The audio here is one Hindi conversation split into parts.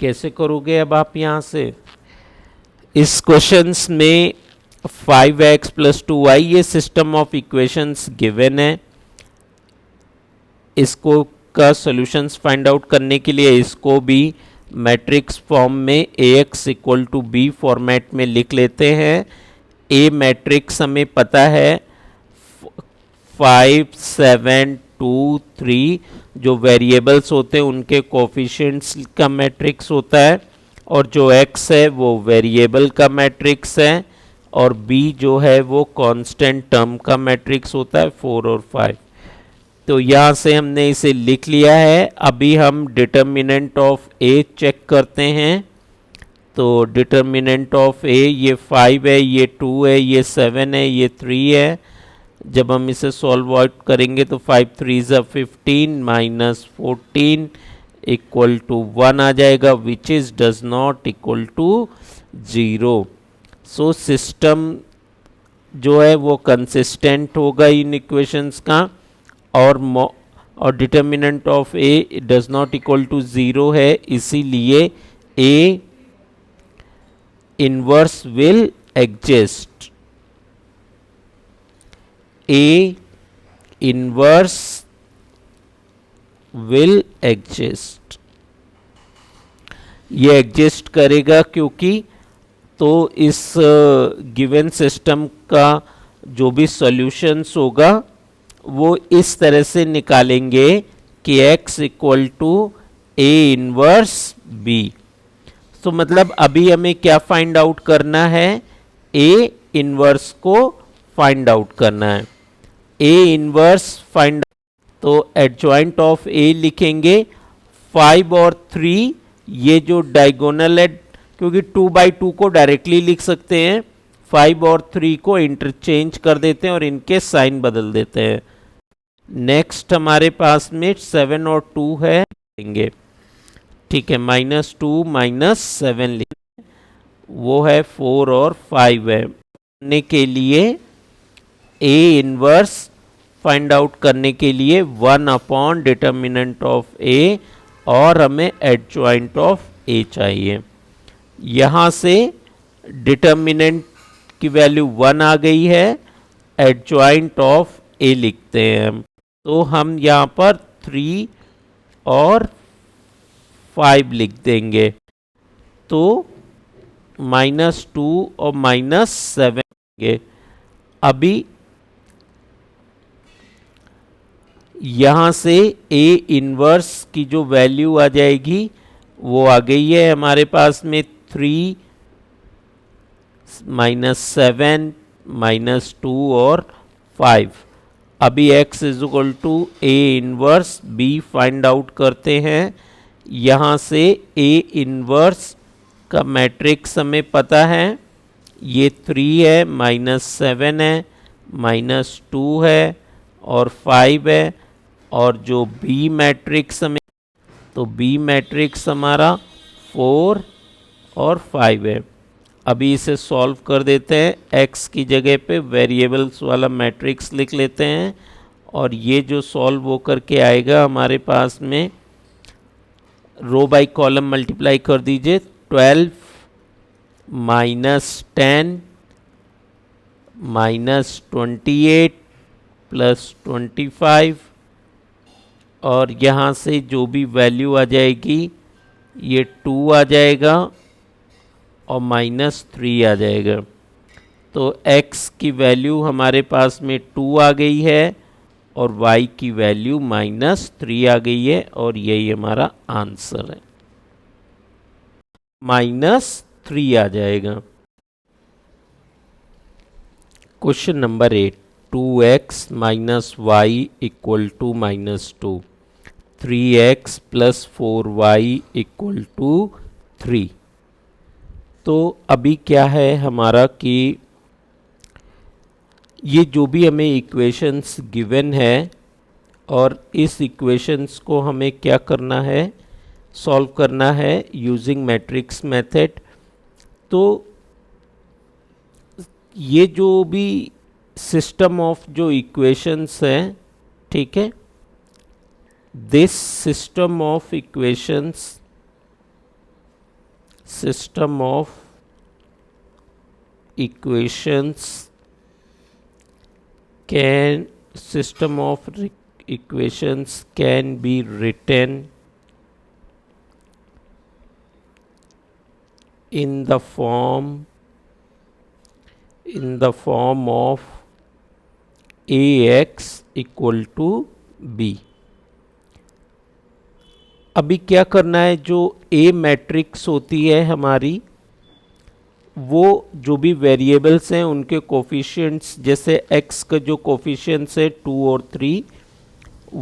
कैसे करोगे अब आप यहाँ से? इस क्वेश्चंस में 5x प्लस 2y ये सिस्टम ऑफ इक्वेशंस गिवन है। इसको का सॉल्यूशंस फाइंड आउट करने के लिए इसको भी मैट्रिक्स फॉर्म में ax equal to b format में लिख लेते हैं। ए मैट्रिक्स हमें पता है 5 7 2 3 जो वेरिएबल्स होते हैं उनके कोफिशिएंट्स का मैट्रिक्स होता है, और जो x है वो वेरिएबल का मैट्रिक्स है, और b जो है वो कांस्टेंट टर्म का मैट्रिक्स होता है 4 और 5। तो यहाँ से हमने इसे लिख लिया है। अभी हम डिटर्मिनेंट ऑफ a चेक करते हैं। तो डिटर्मिनेंट ऑफ a ये 5 है, ये 2 है, ये 7 है, ये 3 है। जब हम इसे सॉल्व आउट करेंगे तो 5 3 ज़ा 15 माइनस 14 इक्वल टू 1 आ जाएगा, which is does not equal to 0। So system जो है वो कंसिस्टेंट होगा इन इक्वेशंस का, और determinant of A does not equal to 0 है, इसीलिए A inverse will exist. A inverse will exist, ये एग्जिस्ट करेगा क्योंकि तो इस गिवन सिस्टम का जो भी सॉल्यूशंस होगा वो इस तरह से निकालेंगे कि x equal to A inverse B. तो मतलब अभी हमें क्या फाइंड आउट करना है? ए इनवर्स को फाइंड आउट करना है। ए इनवर्स फाइंड, तो एडजॉइंट ऑफ ए लिखेंगे 5 और 3, ये जो डायगोनल है, क्योंकि 2/2 को डायरेक्टली लिख सकते हैं, 5 और 3 को इंटरचेंज कर देते हैं और इनके साइन बदल देते हैं। नेक्स्ट हमारे पास में 7 और 2 है, लेंगे ठीक है, -2 -7 लिखेंगे, वो है 4 और 5 है। करने के लिए ए इनवर्स फाइंड आउट करने के लिए 1 अपॉन डिटर्मिनेंट ऑफ ए, और हमें एडजॉइंट ऑफ ए चाहिए। यहाँ से डिटर्मिनेंट की वैल्यू 1 आ गई है, एडजॉइंट ऑफ ए लिखते हैं हम। तो हम यहाँ पर 3 और 5 लिख देंगे, तो -2 और -7 लेंगे। अभी यहाँ से ए इनवर्स की जो वैल्यू आ जाएगी वो आ गई है हमारे पास में 3 -7 -2 और 5। अभी x is equal to A inverse b find out करते हैं। यहाँ से ए इनवर्स का मैट्रिक्स हमें पता है, ये 3 है, -7 है, -2 है और 5 है, और जो बी मैट्रिक्स हमें, तो बी मैट्रिक्स हमारा 4 और 5 है। अभी इसे सॉल्व कर देते हैं, x की जगह पे वेरिएबल्स वाला मैट्रिक्स लिख लेते हैं, और ये जो सॉल्व होकर के आएगा हमारे पास में, रो बाई कॉलम मल्टीप्लाई कर दीजिए, 12 -10 -28 +25, और यहाँ से जो भी वैल्यू आ जाएगी ये 2 आ जाएगा और -3 आ जाएगा। तो x की वैल्यू हमारे पास में 2 आ गई है और y की वैल्यू -3 आ गई है, और यही हमारा आंसर है, -3 आ जाएगा। Question number 8, 2x - y equal to -2, 3x + 4y equal to 3। तो अभी क्या है हमारा कि ये जो भी हमें इक्वेशंस गिवन है, और इस इक्वेशंस को हमें क्या करना है, सॉल्व करना है यूजिंग मैट्रिक्स मेथड। तो ये जो भी सिस्टम ऑफ जो इक्वेशंस हैं, ठीक है, this system of equations system of equations can be written in the form of ax equal to b। अभी क्या करना है, जो ए मैट्रिक्स होती है हमारी, वो जो भी वेरिएबल्स हैं उनके कोफिशिएंट्स, जैसे x का जो कोफिशिएंट्स है 2 और 3,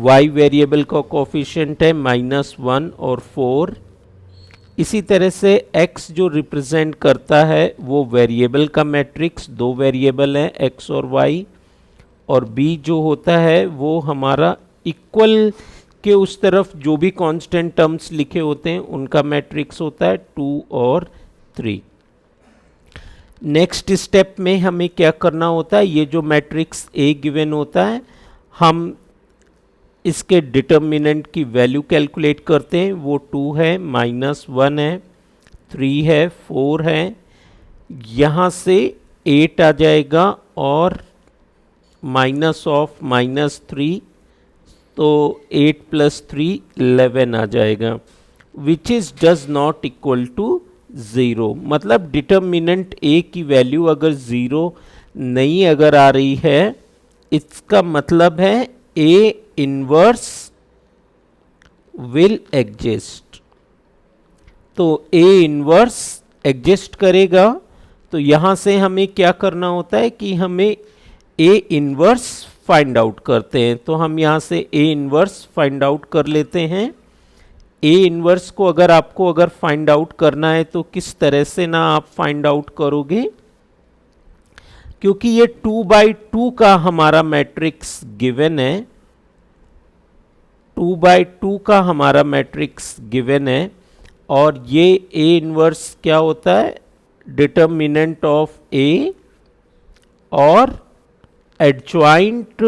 y वेरिएबल का कोफिशिएंट है -1 और 4, इसी तरह से x जो रिप्रेजेंट करता है वो वेरिएबल का मैट्रिक्स, दो वेरिएबल हैं x और y, और b जो होता है वो हमारा इक्वल के उस तरफ जो भी कांस्टेंट टर्म्स लिखे होते हैं उनका मैट्रिक्स होता है 2 और 3। नेक्स्ट स्टेप में हमें क्या करना होता है, ये जो मैट्रिक्स A गिवन होता है हम इसके डिटर्मिनेंट की वैल्यू कैलकुलेट करते हैं। वो 2 है, -1 है, 3 है, 4 है, यहाँ से 8 आ जाएगा और -3, तो 8 + 3 11 आ जाएगा, which is does not equal to 0। मतलब डिटर्मिनेंट ए की वैल्यू अगर 0 नहीं अगर आ रही है, इसका मतलब है ए इनवर्स विल एग्जिस्ट। तो ए इनवर्स एग्जिस्ट करेगा, तो यहां से हमें क्या करना होता है कि हमें ए इनवर्स फाइंड आउट करते हैं। तो हम यहां से ए इनवर्स फाइंड आउट कर लेते हैं। ए इनवर्स को आपको फाइंड आउट करना है तो किस तरह से ना आप फाइंड आउट करोगे, क्योंकि ये 2/2 का हमारा मैट्रिक्स गिवन है, 2/2 का हमारा मैट्रिक्स गिवन है, और ये ए इनवर्स क्या होता है, डिटर्मिनेंट ऑफ ए और एडजॉइंट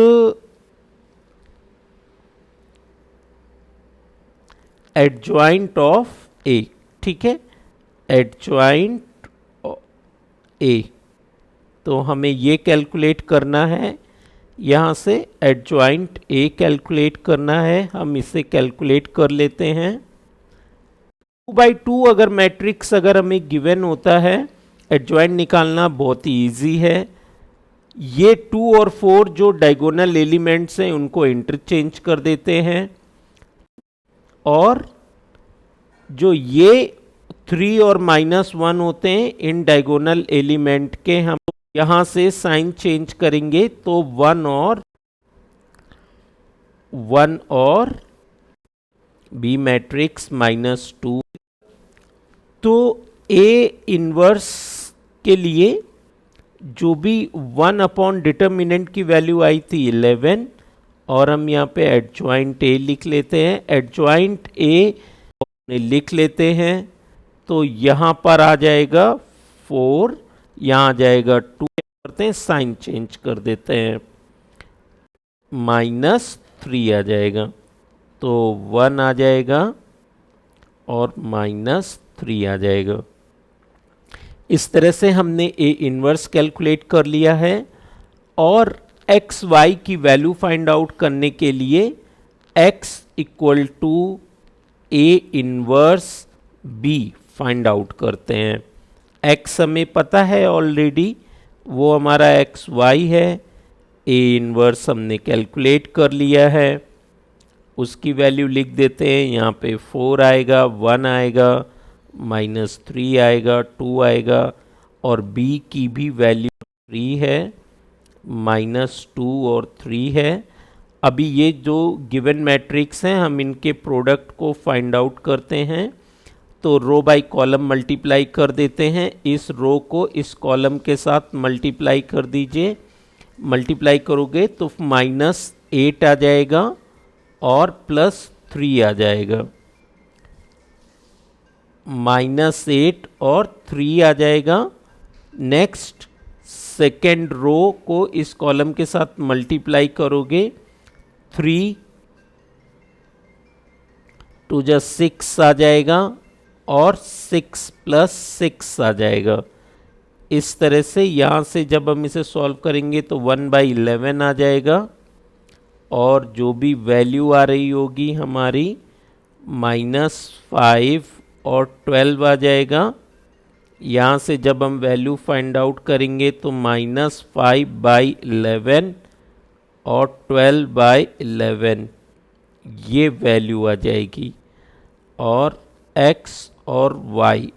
ऑफ ए। ठीक है, एडजॉइंट ए, तो हमें ये कैलकुलेट करना है, यहाँ से एडजॉइंट ए कैलकुलेट करना है। हम इसे कैलकुलेट कर लेते हैं। 2/2 अगर मैट्रिक्स हमें गिवन होता है, एडजॉइंट निकालना बहुत ही ईजी है। ये 2 और 4 जो डायगोनल एलिमेंट्स हैं उनको इंटरचेंज कर देते हैं, और जो ये 3 और -1 होते हैं इन डायगोनल एलिमेंट के हम यहां से साइन चेंज करेंगे, तो 1 और बी मैट्रिक्स -2। तो ए इनवर्स के लिए जो भी 1 डिटर्मिनेंट की वैल्यू आई थी 11, और हम यहाँ पे एडजॉइंट ए लिख लेते हैं। एडजॉइंट ए लिख लेते हैं, तो यहाँ पर आ जाएगा 4, यहाँ आ जाएगा 2, करते हैं साइन चेंज कर देते हैं, -3 आ जाएगा, तो 1 आ जाएगा और -3 आ जाएगा। इस तरह से हमने ए इनवर्स कैलकुलेट कर लिया है, और एक्स वाई की वैल्यू फाइंड आउट करने के लिए x = A inverse B find out करते हैं। x हमें पता है ऑलरेडी, वो हमारा एक्स वाई है। ए इनवर्स हमने कैलकुलेट कर लिया है, उसकी वैल्यू लिख देते हैं। यहाँ पे 4 आएगा, 1 आएगा, -3 आएगा, 2 आएगा, और b की भी वैल्यू 3 है, -2 और 3 है। अभी ये जो गिवन मैट्रिक्स हैं हम इनके प्रोडक्ट को फाइंड आउट करते हैं, तो रो बाय कॉलम मल्टीप्लाई कर देते हैं। इस रो को इस कॉलम के साथ मल्टीप्लाई कर दीजिए, मल्टीप्लाई करोगे तो -8 आ जाएगा और +3 आ जाएगा, -8 और 3 आ जाएगा। नेक्स्ट सेकेंड रो को इस कॉलम के साथ मल्टीप्लाई करोगे, 3 × 6 आ जाएगा और 6 प्लस 6 आ जाएगा। इस तरह से यहाँ से जब हम इसे सॉल्व करेंगे तो 1/11 आ जाएगा और जो भी वैल्यू आ रही होगी हमारी -5 और 12 आ जाएगा। यहाँ से जब हम वैल्यू फाइंड आउट करेंगे तो -5/11 और 12/11 ये वैल्यू आ जाएगी। और x और y,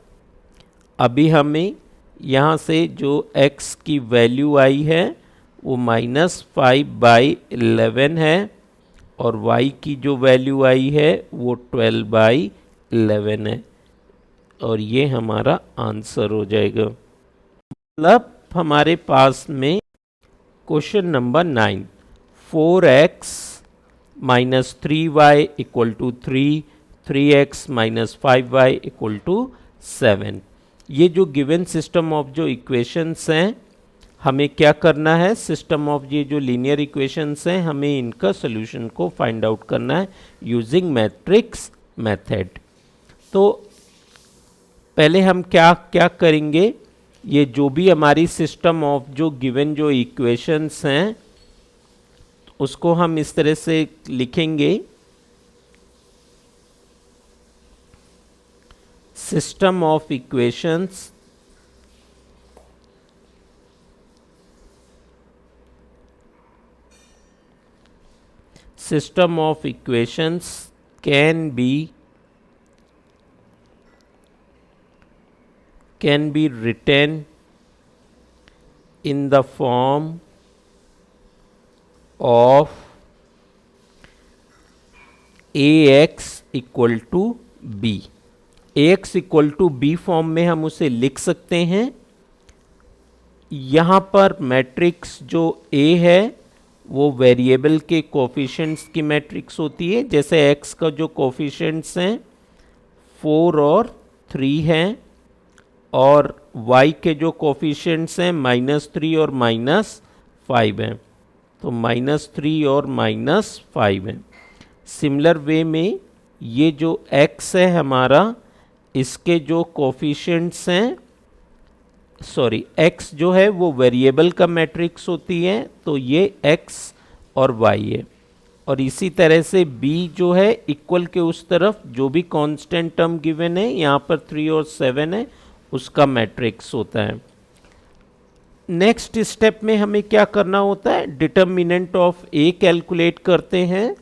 अभी हमें यहाँ से जो x की वैल्यू आई है वो -5/11 है और y की जो वैल्यू आई है वो 12/11 है और ये हमारा आंसर हो जाएगा। मतलब हमारे पास में question number 9, 4x - 3y = 3, 3x - 5y = 7। ये जो गिवन सिस्टम ऑफ जो इक्वेशंस हैं, हमें क्या करना है, सिस्टम ऑफ ये जो लीनियर इक्वेशंस हैं हमें इनका सॉल्यूशन को फाइंड आउट करना है यूजिंग मैट्रिक्स मेथड। तो पहले हम क्या क्या करेंगे, ये जो भी हमारी सिस्टम ऑफ जो गिवन जो इक्वेशंस हैं उसको हम इस तरह से लिखेंगे, system of equations can be written in the form of ax = b। ax = b form में हम उसे लिख सकते हैं। यहाँ पर मैट्रिक्स जो A है वो वेरिएबल के कोफिशिएंट्स की मैट्रिक्स होती है। जैसे x का जो कोफिशिएंट्स हैं 4 और 3 हैं और y के जो कोफिशिएंट्स हैं -3 और -5 हैं, तो -3 और -5 हैं। सिमिलर वे में ये जो x है हमारा, इसके जो कोफिशिएंट्स हैं, सॉरी x जो है वो वेरिएबल का मैट्रिक्स होती है, तो ये x और y है। और इसी तरह से b जो है इक्वल के उस तरफ जो भी कांस्टेंट टर्म गिवन है, यहाँ पर 3 और 7 है, उसका मैट्रिक्स होता है। नेक्स्ट स्टेप में हमें क्या करना होता है, डिटर्मिनेंट ऑफ a कैलकुलेट करते हैं।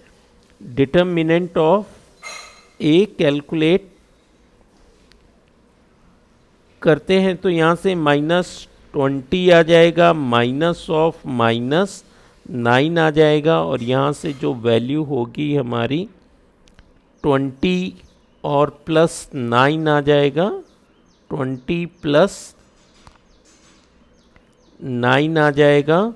डिटर्मिनेंट ऑफ a कैलकुलेट करते हैं तो यहाँ से -20 आ जाएगा, -9 आ जाएगा और यहाँ से जो वैल्यू होगी हमारी 20 और +9 आ जाएगा, 20 + 9 आ जाएगा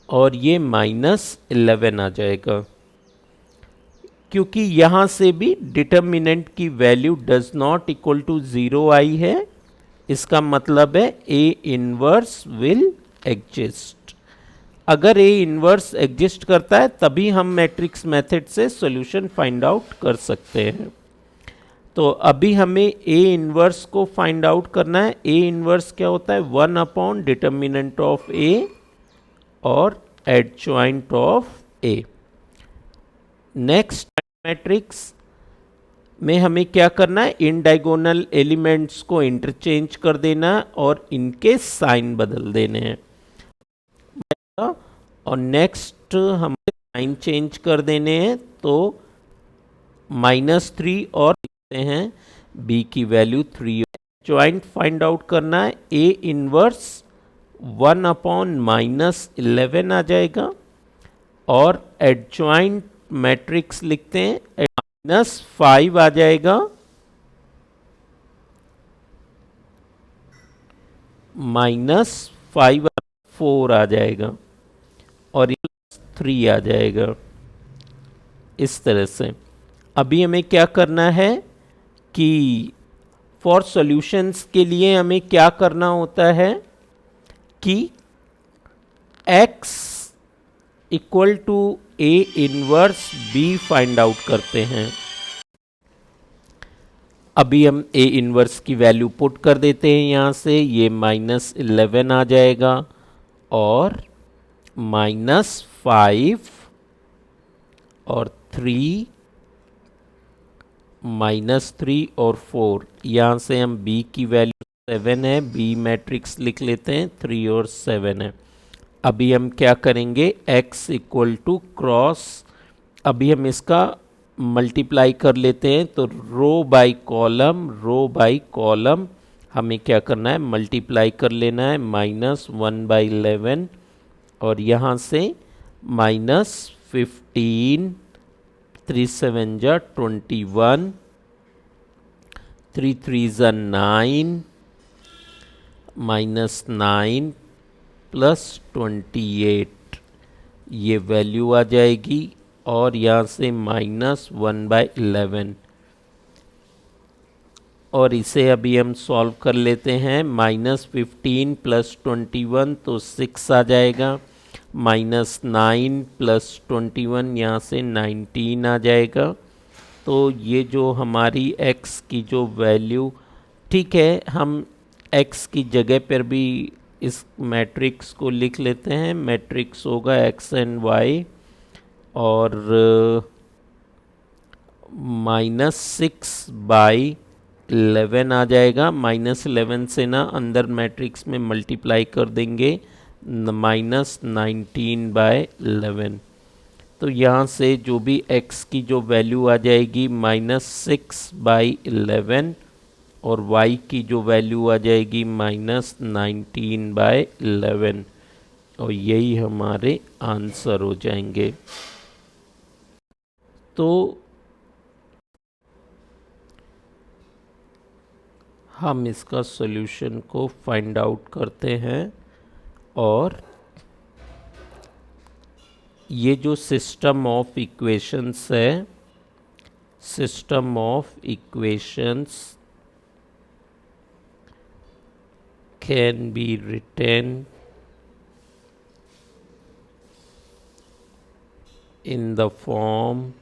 और ये -11 आ जाएगा। क्योंकि यहाँ से भी डिटर्मिनेंट की value does not equal to 0 आई है, इसका मतलब है A इनवर्स विल एग्जिस्ट। अगर A इनवर्स एग्जिस्ट करता है तभी हम मैट्रिक्स मेथड से सॉल्यूशन फाइंड आउट कर सकते हैं। तो अभी हमें A इनवर्स को फाइंड आउट करना है। A इनवर्स क्या होता है, 1 डिटर्मिनेंट ऑफ A और adjoint of A। Next matrix में हमें क्या करना है, इन डायगोनल एलिमेंट्स को इंटरचेंज कर देना और इनके साइन बदल देने हैं। और नेक्स्ट हमें साइन चेंज कर देने हैं, तो -3 और लिखते हैं b की वैल्यू 3। जॉइंट फाइंड आउट करना है, A इनवर्स 1/-11 आ जाएगा और एडजॉइंट मैट्रिक्स लिखते हैं, -5 आ जाएगा, -5 4 आ जाएगा और 3 आ जाएगा। इस तरह से अभी हमें क्या करना है कि फॉर सॉल्यूशंस के लिए हमें क्या करना होता है कि x = A inverse B find out करते हैं। अभी हम ए इन्वर्स की वैल्यू पुट कर देते हैं यहाँ से, ये -11 आ जाएगा और -5 और 3 -3 और 4, यहाँ से हम b की वैल्यू 7 है, b मैट्रिक्स लिख लेते हैं, 3 और 7 है। अभी हम क्या करेंगे, x इक्वल टू क्रॉस, अभी हम इसका मल्टीप्लाई कर लेते हैं, तो रो बाई कॉलम हमें क्या करना है, मल्टीप्लाई कर लेना है, -1/11 और यहाँ से -15, 3 7 जा 21, 3 3 जा 9, -9 प्लस 28, ये वैल्यू आ जाएगी और यहाँ से -1/11 और इसे अभी हम सॉल्व कर लेते हैं, -15 प्लस 21 तो 6 आ जाएगा, -9 प्लस 21 यहाँ से 19 आ जाएगा। तो ये जो हमारी x की जो वैल्यू, ठीक है हम x की जगह पर भी इस मैट्रिक्स को लिख लेते हैं, मैट्रिक्स होगा x एंड y और -6/11 आ जाएगा, -11 से ना अंदर मैट्रिक्स में मल्टीप्लाई कर देंगे, -19/11, तो यहाँ से जो भी x की जो वैल्यू आ जाएगी -6/11 और y की जो वैल्यू आ जाएगी -19/11 और यही हमारे आंसर हो जाएंगे। तो हम इसका सॉल्यूशन को फाइंड आउट करते हैं और ये जो सिस्टम ऑफ इक्वेशंस है, system of equations can be written in the form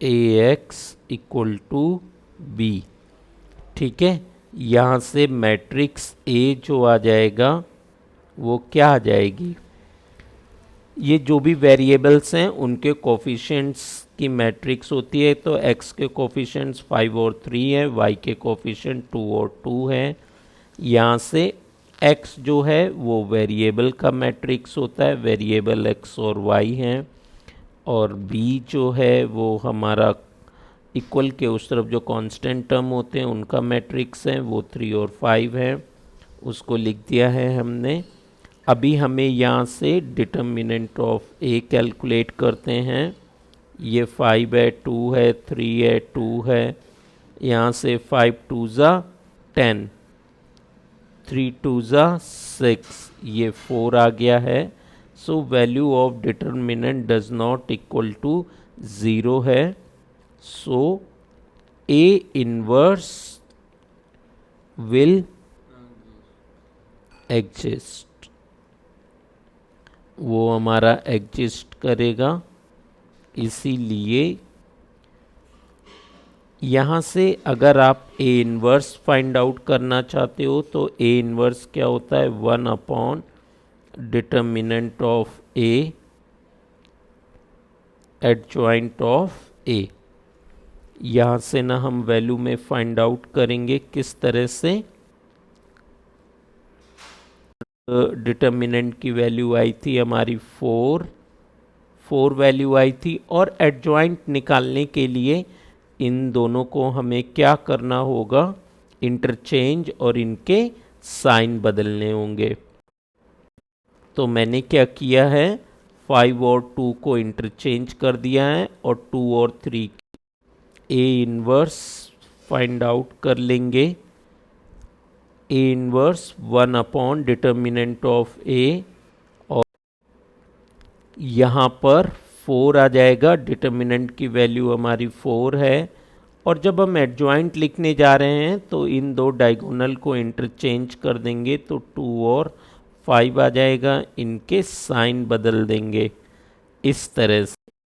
ax equal to b, ठीक है। यहाँ से मैट्रिक्स A जो आ जाएगा वो क्या आ जाएगी, ये जो भी वेरिएबल्स हैं उनके कोफिशिएंट्स की मैट्रिक्स होती है, तो x के कोफिशिएंट्स 5 और 3 है, y के कोफिशिएंट 2 और 2 है। यहाँ से x जो है वो वेरिएबल का मैट्रिक्स होता है, वेरिएबल x और y हैं, और b जो है वो हमारा इक्वल के उस तरफ जो कांस्टेंट टर्म होते हैं उनका मैट्रिक्स है, वो 3 और 5 है, उसको लिख दिया है हमने। अभी हमें यहाँ से डिटर्मिनेंट ऑफ a कैलकुलेट करते हैं, ये 5 है, 2 है, 3 है, 2 है, यहाँ से 5 2 ज़ा 10, 3 2 ज़ा 6, ये 4 आ गया है। So value of determinant does not equal to 0 है, so A inverse will exist, वो हमारा एग्जिस्ट करेगा। इसीलिए यहाँ से अगर आप A इनवर्स फाइंड आउट करना चाहते हो तो A इनवर्स क्या होता है, 1 upon determinant of A adjoint of A। यहाँ से ना हम वैल्यू में फाइंड आउट करेंगे किस तरह से, डिटर्मिनेंट की वैल्यू आई थी हमारी 4 वैल्यू आई थी, और एडजॉइंट निकालने के लिए इन दोनों को हमें क्या करना होगा, इंटरचेंज और इनके साइन बदलने होंगे। तो मैंने क्या किया है, 5 और 2 को इंटरचेंज कर दिया है और 2 और 3 A इनवर्स फाइंड आउट कर लेंगे। A inverse 1 upon determinant of A, और यहाँ पर 4 आ जाएगा, डिटर्मिनेंट की वैल्यू हमारी 4 है, और जब हम एडजॉइंट लिखने जा रहे हैं तो इन दो डायगोनल को इंटरचेंज कर देंगे, तो 2 और 5 आ जाएगा, इनके साइन बदल देंगे इस तरह से।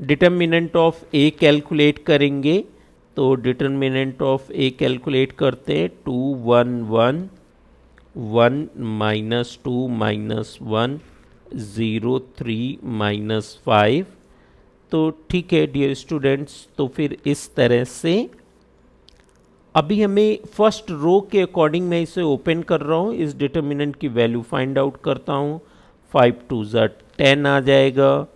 डिटर्मिनेंट ऑफ ए कैलकुलेट करेंगे, तो डिटर्मिनेंट ऑफ ए कैलकुलेट करते हैं 2 1 1 1 -2 -1 0 3 -5। तो ठीक है डियर स्टूडेंट्स, तो फिर इस तरह से अभी हमें फर्स्ट रो के अकॉर्डिंग मैं इसे ओपन कर रहा हूँ, इस डिटर्मिनेंट की वैल्यू फाइंड आउट करता हूँ। 5 2 10 आ जाएगा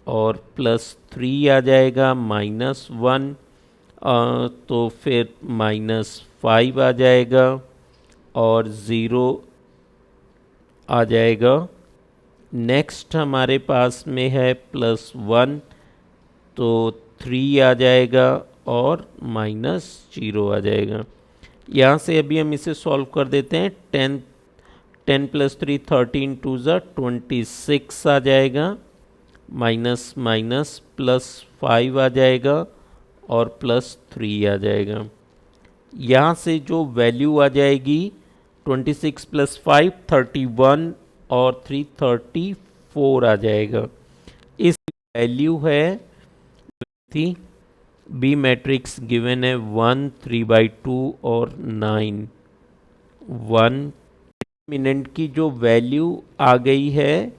और +3 आ जाएगा, -1 तो फिर -5 आ जाएगा और 0 आ जाएगा। नेक्स्ट हमारे पास में है +1, तो 3 आ जाएगा और -0 आ जाएगा। यहाँ से अभी हम इसे सॉल्व कर देते हैं। 10 + 3 13 2 26 आ जाएगा, माइनस माइनस +5 आ जाएगा और +3 आ जाएगा। यहाँ से जो वैल्यू आ जाएगी 26 + 5 31 और 3 34 आ जाएगा। इस वैल्यू है थी बी मैट्रिक्स गिवन है 1 3/2 और 9 1 मिनट की जो वैल्यू आ गई है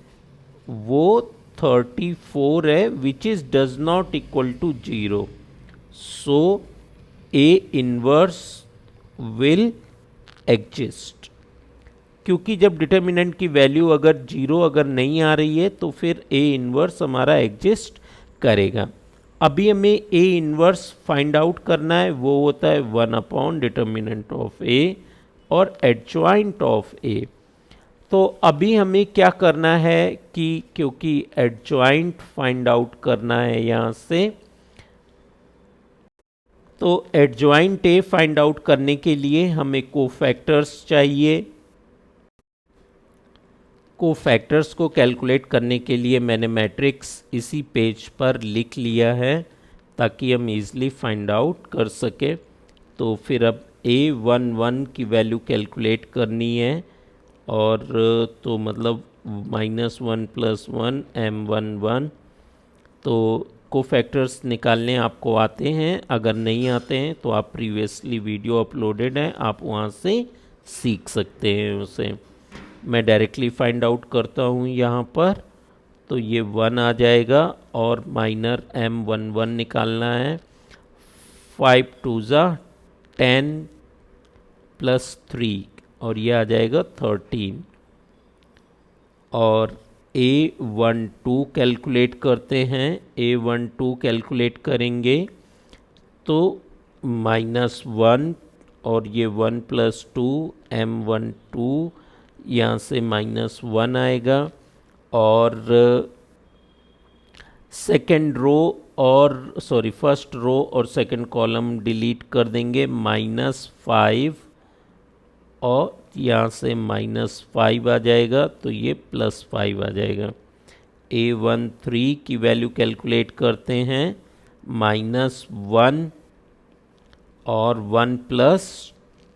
वो 34 है, which is does not equal to 0। So A inverse will exist, क्योंकि जब डिटर्मिनेंट की वैल्यू अगर 0 अगर नहीं आ रही है तो फिर ए इनवर्स हमारा एग्जिस्ट करेगा। अभी हमें ए इनवर्स फाइंड आउट करना है, वो होता है 1 डिटर्मिनेंट ऑफ ए और एडजॉइंट ऑफ ए। तो अभी हमें क्या करना है कि क्योंकि एडजॉइंट फाइंड आउट करना है यहाँ से, तो एडजॉइंट ए फाइंड आउट करने के लिए हमें कोफैक्टर्स चाहिए। कोफैक्टर्स को कैलकुलेट करने के लिए मैंने मैट्रिक्स इसी पेज पर लिख लिया है ताकि हम इजीली फाइंड आउट कर सके। तो फिर अब A11 की वैल्यू कैलकुलेट करनी है, और तो मतलब -1 + 1 M11। तो कोफैक्टर्स निकालने आपको आते हैं, अगर नहीं आते हैं तो आप प्रीवियसली वीडियो अपलोडेड है, आप वहाँ से सीख सकते हैं उसे। मैं डायरेक्टली फाइंड आउट करता हूँ यहाँ पर, तो ये 1 आ जाएगा और माइनर M11 निकालना है। 5 2 10 + 3 और ये आ जाएगा 13। और A12 कैलकुलेट करते हैं। A12 कैलकुलेट करेंगे तो -1 और ये 1 + 2 M12, यहाँ से -1 आएगा और सेकेंड रो और फर्स्ट रो और सेकेंड कॉलम डिलीट कर देंगे, -5 और यहाँ से -5 आ जाएगा, तो ये +5 आ जाएगा। A13 की वैल्यू कैलकुलेट करते हैं, -1 और 1 +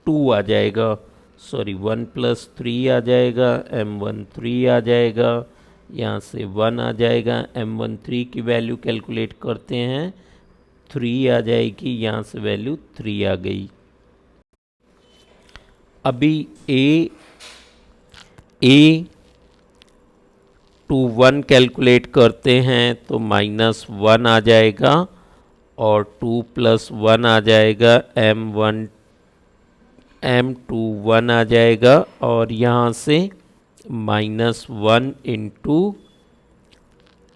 2 आ जाएगा, 1 + 3 आ जाएगा, M13 आ जाएगा, यहाँ से 1 आ जाएगा। M13 की वैल्यू कैलकुलेट करते हैं, 3 आ जाएगी, यहाँ से वैल्यू 3 आ गई। अभी A21 कैलकुलेट करते हैं तो -1 आ जाएगा और 2 + 1 आ जाएगा, M21 आ जाएगा और यहाँ से -1 ×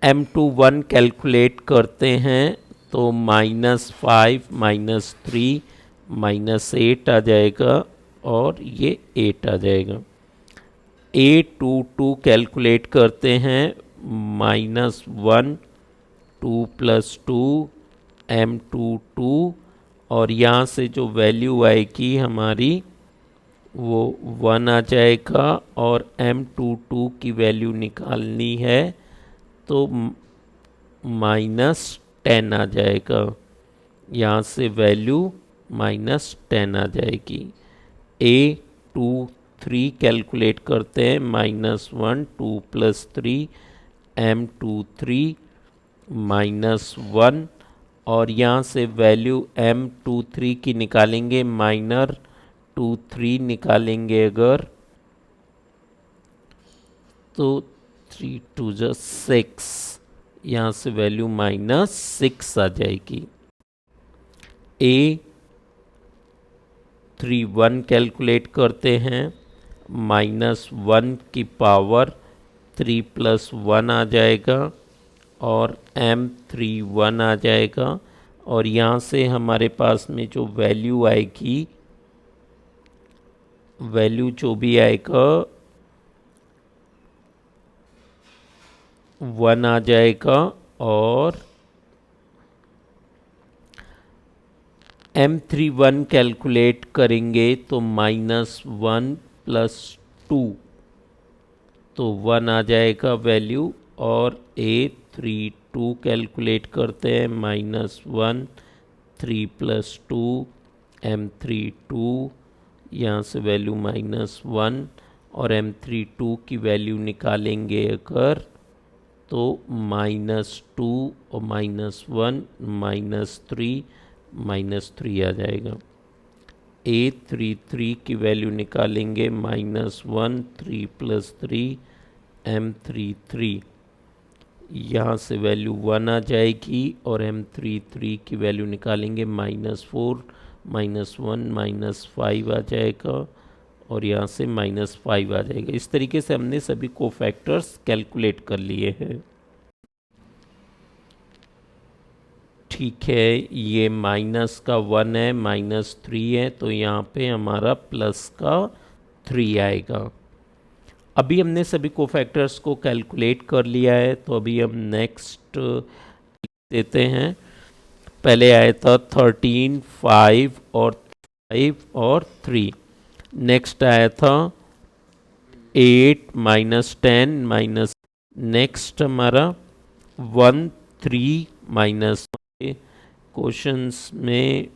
M21 कैलकुलेट करते हैं तो -5 -3 -8 आ जाएगा और ये 8 आ जाएगा। A22 कैलकुलेट करते हैं, -1 2 + 2 M22 और यहाँ से जो वैल्यू आएगी हमारी वो 1 आ जाएगा और M22 की वैल्यू निकालनी है तो -10 आ जाएगा, यहाँ से वैल्यू -10 आ जाएगी। A23 कैलकुलेट करते हैं, -1 2 + 3 M23 -1 और यहाँ से वैल्यू M23 की निकालेंगे, -23 निकालेंगे अगर तो 3 2 जा 6, यहाँ से वैल्यू -6 आ जाएगी। A31 कैलकुलेट करते हैं, -1 की पावर 3 + 1 आ जाएगा और M31 आ जाएगा और यहाँ से हमारे पास में जो वैल्यू आएगी, वैल्यू जो भी आएगा 1 आ जाएगा और M31 कैलकुलेट करेंगे तो -1 + 2 तो 1 आ जाएगा वैल्यू और A32 कैलकुलेट करते हैं, -1 3 + 2 M32, यहाँ से वैल्यू -1 और M32 की वैल्यू निकालेंगे अगर तो -2 और -1 -3 आ जाएगा। A33 की वैल्यू निकालेंगे, -1 3 + 3 M33, यहाँ से वैल्यू 1 आ जाएगी और M33 की वैल्यू निकालेंगे, -4 -1 -5 आ जाएगा और यहाँ से -5 आ जाएगा। इस तरीके से हमने सभी कोफैक्टर्स कैलकुलेट कर लिए हैं। ठीक है, ये माइनस का 1 है, -3 है, तो यहाँ पे हमारा प्लस का 3 आएगा। अभी हमने सभी कोफैक्टर्स को कैलकुलेट कर लिया है, तो अभी हम नेक्स्ट देते हैं। पहले आया था 13, 5 और 3। नेक्स्ट आया था 8 -10 नेक्स्ट हमारा 1 3 माइनस क्वेश्चंस में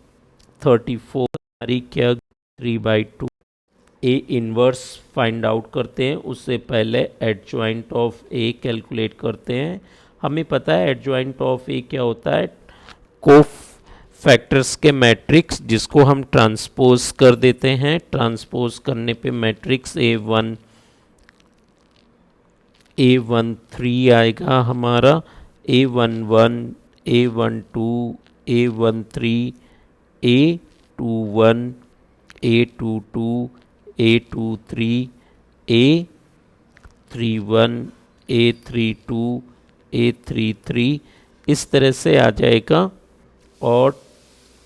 34 हमारी क्या 3/2। ए इनवर्स फाइंड आउट करते हैं, उससे पहले एडजॉइंट ऑफ ए कैलकुलेट करते हैं। हमें पता है एडजॉइंट ऑफ ए क्या होता है, कोफैक्टर्स के मैट्रिक्स जिसको हम ट्रांसपोज कर देते हैं। ट्रांसपोज करने पे मैट्रिक्स A13 आएगा हमारा, A11 A12 A13 A21 A22 A23 A31 A32 A33 इस तरह से आ जाएगा। और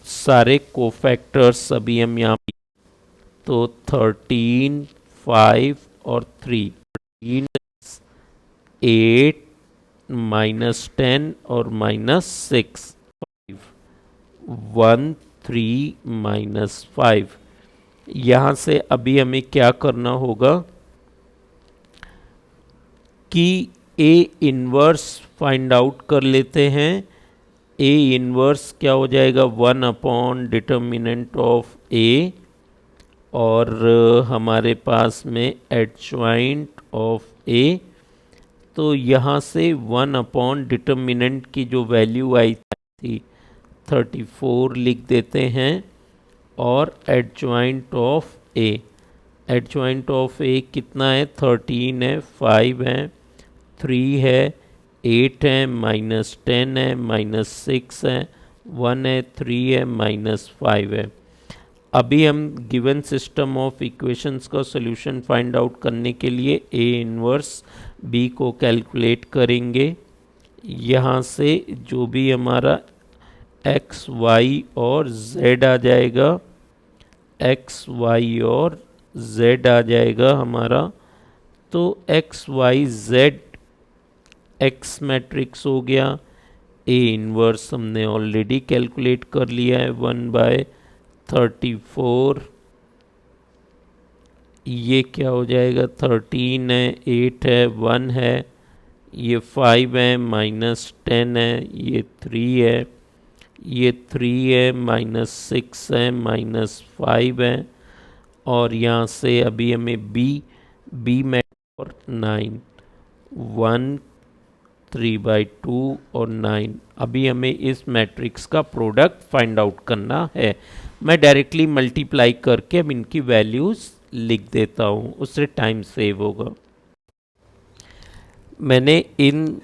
सारे कोफैक्टर्स अभी हम यहाँ तो 13 5 और 3 8 -10 और -6 1 3 -5। यहाँ से अभी हमें क्या करना होगा कि ए इनवर्स फाइंड आउट कर लेते हैं। ए इनवर्स क्या हो जाएगा, 1/डिटर्मिनेंट ऑफ ए और हमारे पास में एडजॉइंट ऑफ ए। तो यहाँ से 1/डिटर्मिनेंट की जो वैल्यू आई थी 34 लिख देते हैं और adjoint of A, adjoint of A कितना है, 13 है, 5 है, 3 है, 8 है, -10 है, -6 है, 1 है, 3 है, -5 है। अभी हम गिवन सिस्टम ऑफ इक्वेशंस का सॉल्यूशन फाइंड आउट करने के लिए ए इनवर्स बी को कैलकुलेट करेंगे। यहाँ से जो भी हमारा x y और z आ जाएगा, x y और z आ जाएगा हमारा, तो x y z x matrix हो गया। ए इनवर्स हमने ऑलरेडी कैलकुलेट कर लिया है, 1/34। ये क्या हो जाएगा, 13 है, 8 है, 1 है, ये 5 है, -10 है, ये 3 है, ये 3 है, -6 है, -5 है और यहाँ से अभी हमें बी में और 9 1 3/2 और 9। अभी हमें इस मैट्रिक्स का प्रोडक्ट फाइंड आउट करना है। मैं डायरेक्टली मल्टीप्लाई करके अब इनकी वैल्यूज़ लिख देता हूँ, उससे टाइम सेव होगा। मैंने इन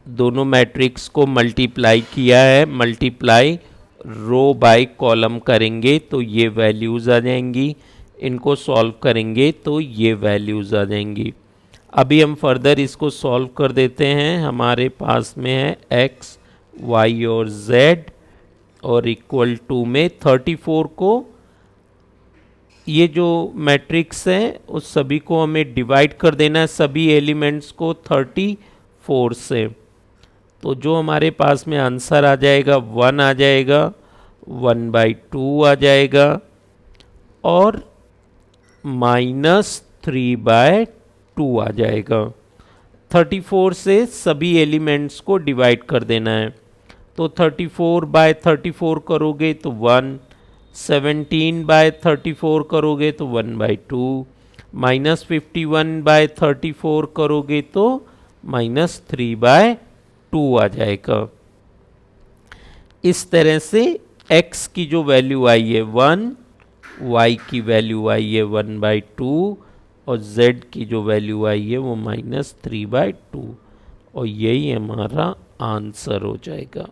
दोनों मैट्रिक्स को मल्टीप्लाई किया है। मल्टीप्लाई रो बाय कॉलम करेंगे तो ये वैल्यूज़ आ जाएंगी, इनको सॉल्व करेंगे तो ये वैल्यूज़ आ जाएंगी। अभी हम फर्दर इसको सॉल्व कर देते हैं। हमारे पास में है x, y और z और इक्वल टू में 34 को, ये जो मैट्रिक्स है उस सभी को हमें डिवाइड कर देना है, सभी एलिमेंट्स को 34 से। तो जो हमारे पास में आंसर आ जाएगा 1 आ जाएगा, 1/2 आ जाएगा और -3/2 आ जाएगा। 34 से सभी एलिमेंट्स को डिवाइड कर देना है। तो 34/34 करोगे तो 1, 17/34 करोगे तो 1/2, -51/34 करोगे तो -3/2 आ जाएगा। इस तरह से x की जो वैल्यू आई है 1, y की वैल्यू आई है 1/2 और z की जो वैल्यू आई है वो -3/2 और यही हमारा आंसर हो जाएगा।